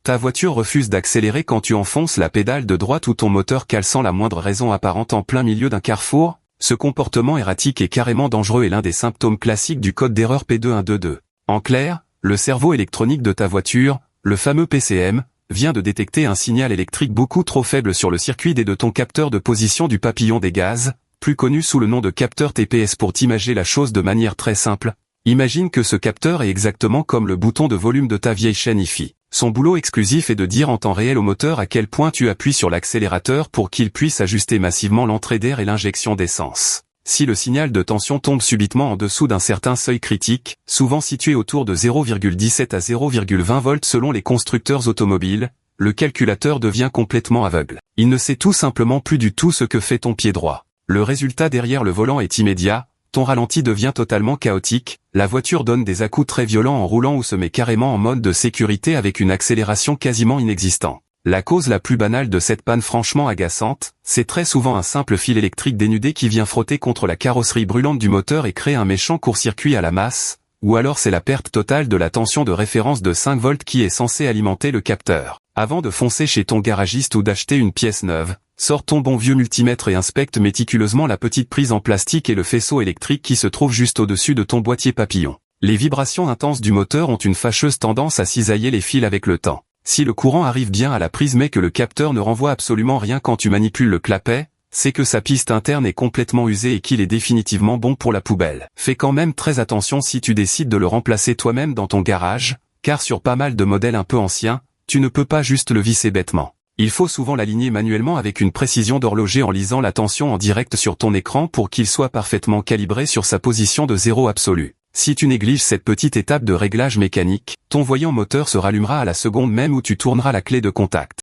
Ta voiture refuse d'accélérer quand tu enfonces la pédale de droite ou ton moteur cale sans la moindre raison apparente en plein milieu d'un carrefour? Ce comportement erratique est carrément dangereux et l'un des symptômes classiques du code d'erreur P2122. En clair, le cerveau électronique de ta voiture, le fameux PCM, vient de détecter un signal électrique beaucoup trop faible sur le circuit D de ton capteur de position du papillon des gaz, plus connu sous le nom de capteur TPS. Pour t'imager la chose de manière très simple, imagine que ce capteur est exactement comme le bouton de volume de ta vieille chaîne hi-fi. Son boulot exclusif est de dire en temps réel au moteur à quel point tu appuies sur l'accélérateur pour qu'il puisse ajuster massivement l'entrée d'air et l'injection d'essence. Si le signal de tension tombe subitement en dessous d'un certain seuil critique, souvent situé autour de 0,17 à 0,20 volts selon les constructeurs automobiles, le calculateur devient complètement aveugle. Il ne sait tout simplement plus du tout ce que fait ton pied droit. Le résultat derrière le volant est immédiat, ton ralenti devient totalement chaotique, la voiture donne des à-coups très violents en roulant ou se met carrément en mode de sécurité avec une accélération quasiment inexistante. La cause la plus banale de cette panne franchement agaçante, c'est très souvent un simple fil électrique dénudé qui vient frotter contre la carrosserie brûlante du moteur et créer un méchant court-circuit à la masse, ou alors c'est la perte totale de la tension de référence de 5 volts qui est censée alimenter le capteur. Avant de foncer chez ton garagiste ou d'acheter une pièce neuve, sors ton bon vieux multimètre et inspecte méticuleusement la petite prise en plastique et le faisceau électrique qui se trouve juste au-dessus de ton boîtier papillon. Les vibrations intenses du moteur ont une fâcheuse tendance à cisailler les fils avec le temps. Si le courant arrive bien à la prise mais que le capteur ne renvoie absolument rien quand tu manipules le clapet, c'est que sa piste interne est complètement usée et qu'il est définitivement bon pour la poubelle. Fais quand même très attention si tu décides de le remplacer toi-même dans ton garage, car sur pas mal de modèles un peu anciens, tu ne peux pas juste le visser bêtement. Il faut souvent l'aligner manuellement avec une précision d'horloger en lisant la tension en direct sur ton écran pour qu'il soit parfaitement calibré sur sa position de zéro absolu. Si tu négliges cette petite étape de réglage mécanique, ton voyant moteur se rallumera à la seconde même où tu tourneras la clé de contact.